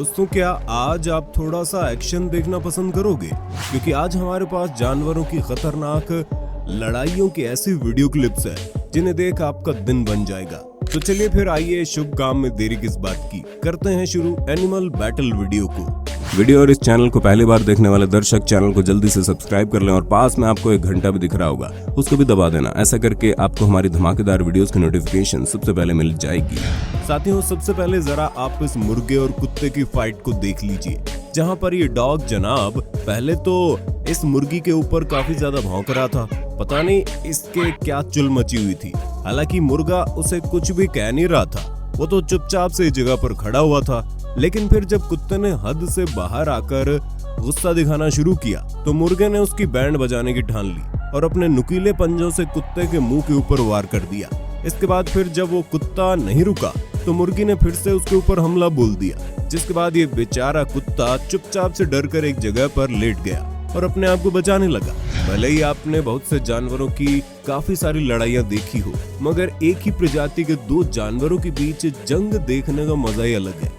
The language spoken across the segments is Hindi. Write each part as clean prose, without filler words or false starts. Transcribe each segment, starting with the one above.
दोस्तों, क्या आज आप थोड़ा सा एक्शन देखना पसंद करोगे? क्योंकि आज हमारे पास जानवरों की खतरनाक लड़ाइयों की ऐसी वीडियो क्लिप्स है जिन्हें देख आपका दिन बन जाएगा। तो चलिए फिर आइए, शुभ काम में देरी किस बात की, करते हैं शुरू एनिमल बैटल वीडियो को। वीडियो और इस चैनल को पहली बार देखने वाले दर्शक चैनल को जल्दी से सब्सक्राइब कर लें और पास में आपको एक घंटा भी दिख रहा होगा, उसको भी दबा देना। ऐसा करके आपको हमारी धमाकेदार वीडियोस की नोटिफिकेशन सबसे पहले मिल जाएगी। साथियों, सबसे पहले जरा आप इस मुर्गे और कुत्ते की फाइट को देख लीजिए, जहां पर ये डॉग जनाब पहले तो इस मुर्गी के ऊपर काफी ज्यादा भौंक रहा था। पता नहीं इसके क्या चुल मची हुई थी। हालांकि मुर्गा उसे कुछ भी कह नहीं रहा था, वो तो चुपचाप से जगह पर खड़ा हुआ था। लेकिन फिर जब कुत्ते ने हद से बाहर आकर गुस्सा दिखाना शुरू किया तो मुर्गे ने उसकी बैंड बजाने की ठान ली और अपने नुकीले पंजों से कुत्ते के मुंह के ऊपर वार कर दिया। इसके बाद फिर जब वो कुत्ता नहीं रुका तो मुर्गी ने फिर से उसके ऊपर हमला बोल दिया, जिसके बाद ये बेचारा कुत्ता चुपचाप से डर कर एक जगह पर लेट गया और अपने आप को बचाने लगा। भले ही आपने बहुत से जानवरों की काफी सारी लड़ाइयां देखी हो, मगर एक ही प्रजाति के दो जानवरों के बीच जंग देखने का मजा ही अलग है।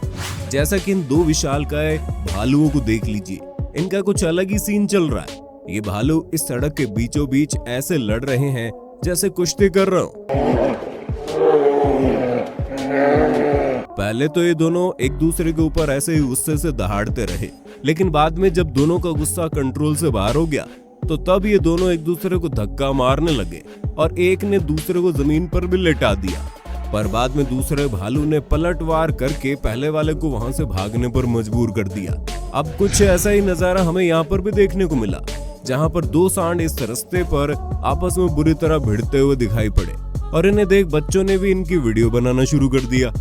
जैसा कि इन दो विशालकाय भालुओं को देख लीजिए, इनका कुछ अलग ही सीन चल रहा है। ये भालू इस सड़क के बीचों बीच ऐसे लड़ रहे हैं जैसे कुश्ती कर रहा हूं। पहले तो ये दोनों एक दूसरे के ऊपर ऐसे ही गुस्से से दहाड़ते रहे, लेकिन बाद में जब दोनों का गुस्सा कंट्रोल से बाहर हो गया तो तब ये दोनों एक दूसरे को धक्का मारने लगे और एक ने दूसरे को जमीन पर भी लेटा दिया। पर बाद में दूसरे भालू ने पलटवार करके पहले वाले को वहां से भागने पर मजबूर कर दिया। अब कुछ ऐसा ही नजारा हमें यहाँ पर भी देखने को मिला, जहाँ पर दो सांड इस रास्ते पर आपस में बुरी तरह भिड़ते हुए दिखाई पड़े और इन्हें देख बच्चों ने भी इनकी वीडियो बनाना शुरू कर दिया।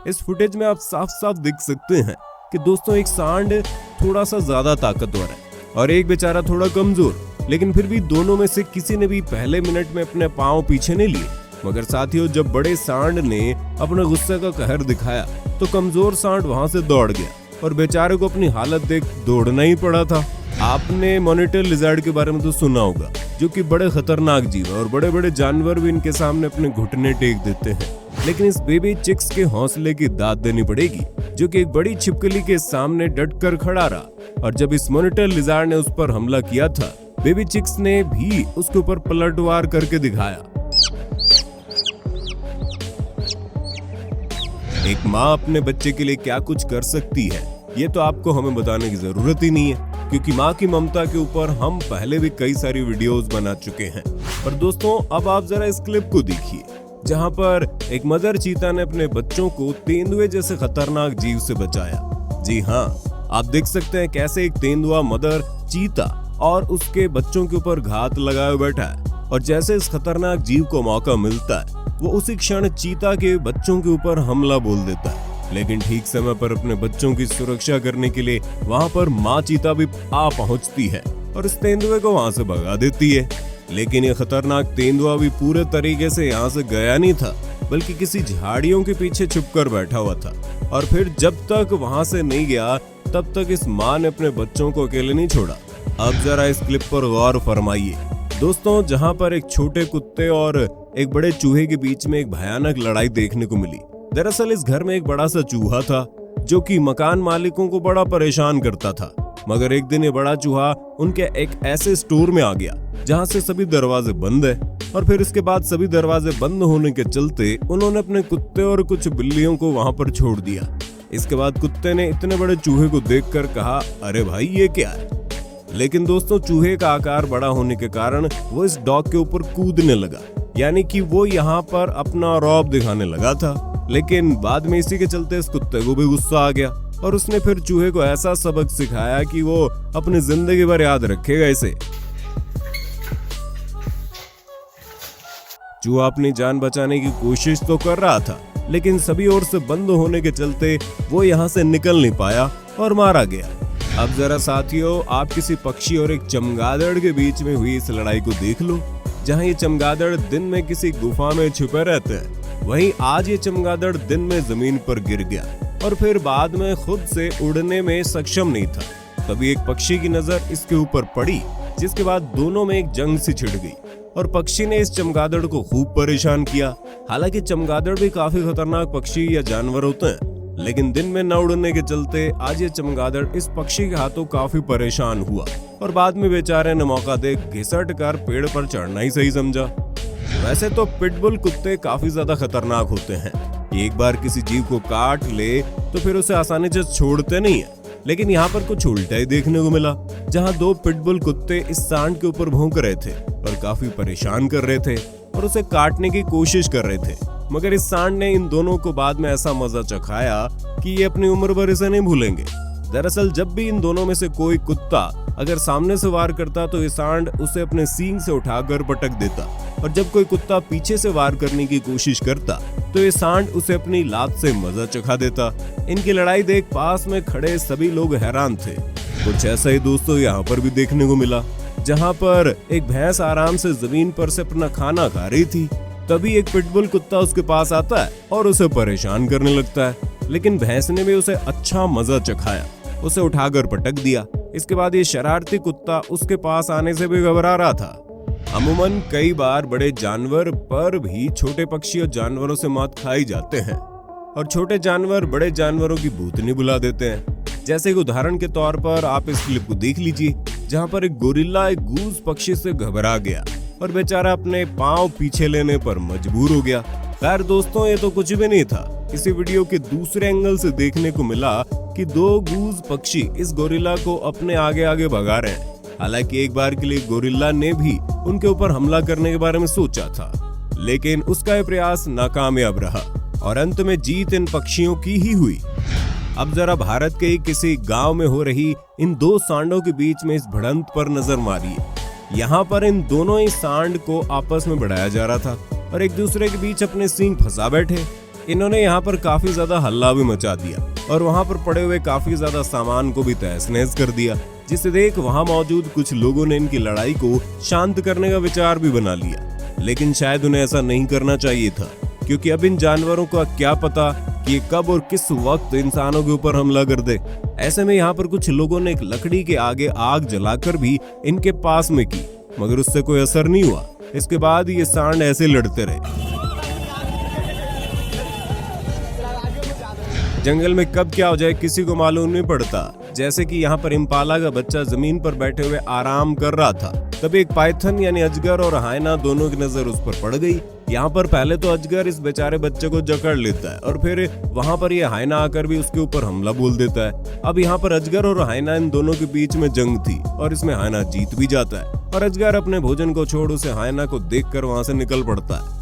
इस फुटेज में आप साफ साफ देख सकते हैं कि दोस्तों एक सांड थोड़ा सा ज्यादा ताकतवर है और एक बेचारा थोड़ा कमजोर, लेकिन फिर भी दोनों में से किसी ने भी पहले मिनट में अपने पांव पीछे नहीं लिए। मगर साथियों, जब बड़े सांड ने अपने गुस्से का कहर दिखाया तो कमजोर सांड वहां से दौड़ गया और बेचारे को अपनी हालत देख दौड़ना ही पड़ा था। आपने मॉनिटर लिजर्ड के बारे में तो सुना होगा, जो कि बड़े खतरनाक जीव है और बड़े बड़े जानवर भी इनके सामने अपने घुटने टेक देते हैं। लेकिन इस बेबी चिक्स के हौसले की दाद देनी पड़ेगी, जो कि एक बड़ी छिपकली के सामने डट कर खड़ा रहा। और जब इस मॉनिटर लिजर्ड ने उस पर हमला किया था, बेबी चिक्स ने भी उसके ऊपर पलटवार करके दिखाया। एक माँ अपने बच्चे के लिए क्या कुछ कर सकती है, ये तो आपको हमें बताने की जरूरत ही नहीं है, क्योंकि माँ की ममता के ऊपर हम पहले भी कई सारी वीडियोस बना चुके हैं। पर दोस्तों, अब आप जरा इस क्लिप को देखिए, जहाँ पर एक मदर चीता ने अपने बच्चों को तेंदुए जैसे खतरनाक जीव से बचाया। जी हाँ, आप देख सकते हैं कैसे एक तेंदुआ मदर चीता और उसके बच्चों के ऊपर घात लगाए बैठा है, और जैसे इस खतरनाक जीव को मौका मिलता है वो उसी क्षण चीता के बच्चों के ऊपर हमला बोल देता है। लेकिन ठीक समय पर अपने बच्चों की सुरक्षा करने के लिए वहां पर माँ चीता भी आ पहुंचती है और इस तेंदुए को वहां से भगा देती है। लेकिन ये खतरनाक तेंदुआ भी पूरे तरीके से यहाँ से गया नहीं था, बल्कि किसी झाड़ियों के पीछे छुपकर बैठा हुआ था। और फिर जब तक वहां से नहीं गया तब तक इस माँ ने अपने बच्चों को अकेले नहीं छोड़ा। अब जरा इस क्लिप पर गौर फरमाइए दोस्तों, जहां पर एक छोटे कुत्ते और एक बड़े चूहे के बीच में एक भयानक लड़ाई देखने को मिली। दरअसल इस घर में एक बड़ा सा चूहा था जो कि मकान मालिकों को बड़ा परेशान करता था। मगर एक दिन ये बड़ा चूहा उनके एक ऐसे स्टोर में आ गया जहां से सभी दरवाजे बंद है, और फिर इसके बाद सभी दरवाजे बंद होने के चलते उन्होंने अपने कुत्ते और कुछ बिल्लियों को वहां पर छोड़ दिया। इसके बाद कुत्ते ने इतने बड़े चूहे को देखकर कहा, अरे भाई ये क्या है? लेकिन दोस्तों, चूहे का आकार बड़ा होने के कारण वो इस डॉग के ऊपर कूदने लगा, यानी कि वो यहाँ पर अपना रौब दिखाने लगा था। लेकिन बाद में इसी के चलते इस कुत्ते को भी गुस्सा आ गया और उसने फिर चूहे को ऐसा सबक सिखाया कि वो अपनी जिंदगी भर याद रखेगा इसे। चूहा अपनी जान बचाने की कोशिश तो कर रहा था, लेकिन सभी ओर से बंद होने के चलते वो यहाँ से निकल नहीं पाया और मारा गया। अब जरा साथियों, आप किसी पक्षी और एक चमगादड़ के बीच में हुई इस लड़ाई को देख लो, जहाँ ये चमगादड़ दिन में किसी गुफा में छुपे रहते हैं, वहीं आज ये चमगादड़ दिन में जमीन पर गिर गया और फिर बाद में खुद से उड़ने में सक्षम नहीं था। तभी एक पक्षी की नजर इसके ऊपर पड़ी, जिसके बाद दोनों में एक जंग सी छिड़ गई और पक्षी ने इस चमगादड़ को खूब परेशान किया। हालांकि चमगादड़ भी काफी खतरनाक पक्षी या जानवर होते हैं, लेकिन दिन में न उड़ने के चलते आज ये चमगादड़ इस पक्षी के हाथों काफी परेशान हुआ और बाद में बेचारे ने मौका देख घिसट कर पेड़ पर चढ़ना ही सही समझा। वैसे तो पिटबुल कुत्ते काफी ज्यादा खतरनाक होते हैं। एक बार किसी जीव को काट ले तो फिर उसे आसानी से छोड़ते नहीं है, लेकिन यहाँ पर कुछ उल्टा ही देखने को मिला, जहाँ दो पिटबुल कुत्ते इस सांड के ऊपर भौंक रहे थे और काफी परेशान कर रहे थे और उसे काटने की कोशिश कर रहे थे। मगर इस सांड ने इन दोनों को बाद में ऐसा मजा चखाया कि ये अपनी उम्र भर इसे नहीं भूलेंगे। दरअसल जब भी इन दोनों में से कोई कुत्ता अगर सामने से वार करता तो ये सांड उसे अपने सींग से उठाकर पटक देता, और जब कोई कुत्ता पीछे से वार करने की कोशिश करता तो ये सांड उसे अपनी लात से मजा चखा देता। इनकी लड़ाई देख पास में खड़े सभी लोग हैरान थे। कुछ ऐसा ही दोस्तों यहाँ पर भी देखने को मिला, जहाँ पर एक भैंस आराम से जमीन पर से अपना खाना खा रही थी। तभी एक पिटबुल कुत्ता उसके पास आता है और उसे परेशान करने लगता है, लेकिन भैंस ने भी उसे अच्छा मजा चखाया, उसे उठाकर पटक दिया। इसके बाद ये शरारती कुत्ता उसके पास आने से भी घबरा रहा था। अमूमन कई बार बड़े जानवर पर भी छोटे पक्षी और जानवरों से मात खाई जाते हैं, और छोटे जानवर बड़े जानवरों की भूतनी बुला देते हैं। जैसे कि उदाहरण के तौर पर आप इस क्लिप को देख लीजिए, जहां पर एक गोरिल्ला एक गूज पक्षी से घबरा गया और बेचारा अपने पांव पीछे लेने पर मजबूर हो गया। खैर दोस्तों, ये तो कुछ भी नहीं था। इसी वीडियो के दूसरे एंगल से देखने को मिला कि दो गूज पक्षी इस गोरिल्ला को अपने आगे आगे भगा रहे हैं। हालांकि एक बार के लिए गोरिल्ला ने भी उनके ऊपर हमला करने के बारे में सोचा था, लेकिन उसका यह प्रयास नाकामयाब रहा और अंत में जीत इन पक्षियों की ही हुई। अब जरा भारत के किसी गांव में हो रही इन दो सांडों के बीच में इस भिड़ंत पर नजर मारिए। यहाँ पर इन दोनों ही सांड को आपस में बढ़ाया जा रहा था और एक दूसरे के बीच अपने सींग फंसा बैठे। इन्होंने यहाँ पर काफी ज्यादा हल्ला भी मचा दिया और वहाँ पर पड़े हुए काफी ज्यादा सामान को भी तहस नहस कर दिया, जिसे देख वहाँ मौजूद कुछ लोगों ने इनकी लड़ाई को शांत करने का विचार भी बना लिया। लेकिन शायद उन्हें ऐसा नहीं करना चाहिए था, क्योंकि अब इन जानवरों का क्या पता कि कब और किस वक्त इंसानों के ऊपर हमला कर दे। ऐसे में यहाँ पर कुछ लोगों ने एक लकड़ी के आगे आग जलाकर भी इनके पास में की, मगर उससे कोई असर नहीं हुआ। इसके बाद ये सांड ऐसे लड़ते रहे। जंगल में कब क्या हो जाए किसी को मालूम नहीं पड़ता। जैसे कि यहाँ पर इम्पाला का बच्चा जमीन पर बैठे हुए आराम कर रहा था, तभी एक पाइथन यानी अजगर और हाइना दोनों की नजर उस पर पड़ गई। यहाँ पर पहले तो अजगर इस बेचारे बच्चे को जकड़ लेता है और फिर वहाँ पर ये हाइना आकर भी उसके ऊपर हमला बोल देता है। अब यहाँ पर अजगर और हाइना इन दोनों के बीच में जंग थी और इसमें हाइना जीत भी जाता है और अजगर अपने भोजन को छोड़ उसे हाइना को देखकर वहाँ से निकल पड़ता है।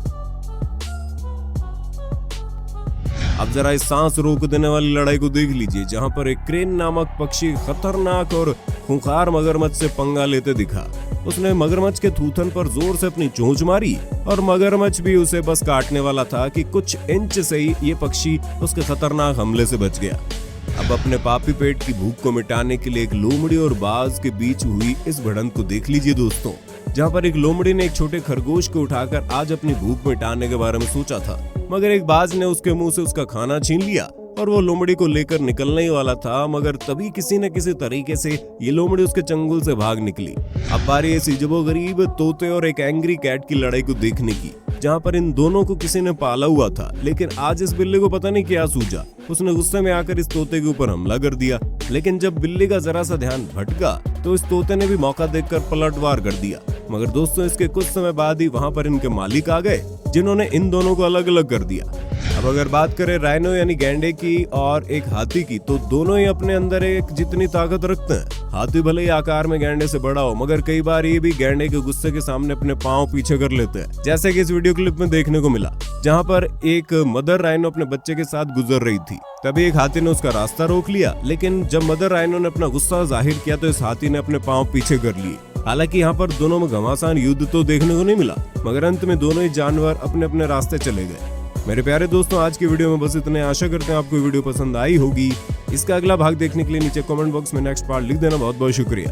अब जरा इस सांस रोक देने वाली लड़ाई को देख लीजिए, जहां पर एक क्रेन नामक पक्षी खतरनाक और खूंखार मगरमच्छ से पंगा लेते दिखा। उसने मगरमच्छ के थूथन पर जोर से अपनी चोंच मारी और मगरमच्छ भी उसे बस काटने वाला था कि कुछ इंच से ही ये पक्षी उसके खतरनाक हमले से बच गया। अब अपने पापी पेट की भूख को मिटाने के लिए एक लोमड़ी और बाज के बीच हुई इस भिड़ंत को देख लीजिए दोस्तों, जहाँ पर एक लोमड़ी ने एक छोटे खरगोश को उठाकर आज अपनी भूख मिटाने के बारे में सोचा था, मगर एक बाज ने उसके मुंह से उसका खाना छीन लिया और वो लोमड़ी को लेकर निकलने ही वाला था, मगर तभी किसी न किसी तरीके से ये लोमड़ी उसके चंगुल से भाग निकली। अब बारी ऐसी अजीबोगरीब तोते और एक एंग्री कैट की लड़ाई को देखने की, जहाँ पर इन दोनों को किसी ने पाला हुआ था, लेकिन आज इस बिल्ली को पता नहीं क्या सूझा, उसने गुस्से में आकर इस तोते के ऊपर हमला कर दिया। लेकिन जब बिल्ली का जरा सा ध्यान भटका तो इस तोते ने भी मौका देखकर पलटवार कर दिया। मगर दोस्तों, इसके कुछ समय बाद ही वहाँ पर इनके मालिक आ गए, जिन्होंने इन दोनों को अलग अलग कर दिया। अब अगर बात करें राइनो यानी गैंडे की और एक हाथी की, तो दोनों ही अपने अंदर एक जितनी ताकत रखते हैं। हाथी भले ही आकार में गैंडे से बड़ा हो, मगर कई बार ये भी गैंडे के गुस्से के सामने अपने पांव पीछे कर लेते हैं, जैसे कि इस वीडियो क्लिप में देखने को मिला, जहां पर एक मदर राइनो अपने बच्चे के साथ गुजर रही थी। तभी एक हाथी ने उसका रास्ता रोक लिया, लेकिन जब मदर राइनो ने अपना गुस्सा जाहिर किया तो इस हाथी ने अपने पांव पीछे कर लिए। हालांकि यहाँ पर दोनों में घमासान युद्ध तो देखने को नहीं मिला, मगर अंत में दोनों ही जानवर अपने अपने रास्ते चले गए। मेरे प्यारे दोस्तों, आज की वीडियो में बस इतने। आशा करते हैं आपको वीडियो पसंद आई होगी। इसका अगला भाग देखने के लिए नीचे कमेंट बॉक्स में नेक्स्ट पार्ट लिख देना। बहुत बहुत शुक्रिया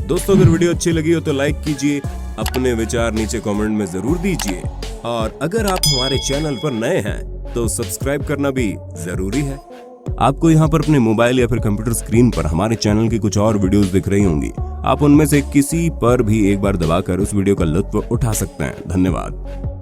दोस्तों। अगर वीडियो अच्छी लगी हो तो लाइक कीजिए, अपने विचार नीचे कमेंट में जरूर दीजिए, और अगर आप हमारे चैनल पर नए हैं तो सब्सक्राइब करना भी जरूरी है। आपको यहाँ पर अपने मोबाइल या फिर कंप्यूटर स्क्रीन पर हमारे चैनल की कुछ और वीडियोस दिख रही होंगी। आप उनमें से किसी पर भी एक बार दबाकर उस वीडियो का लुत्फ उठा सकते हैं। धन्यवाद।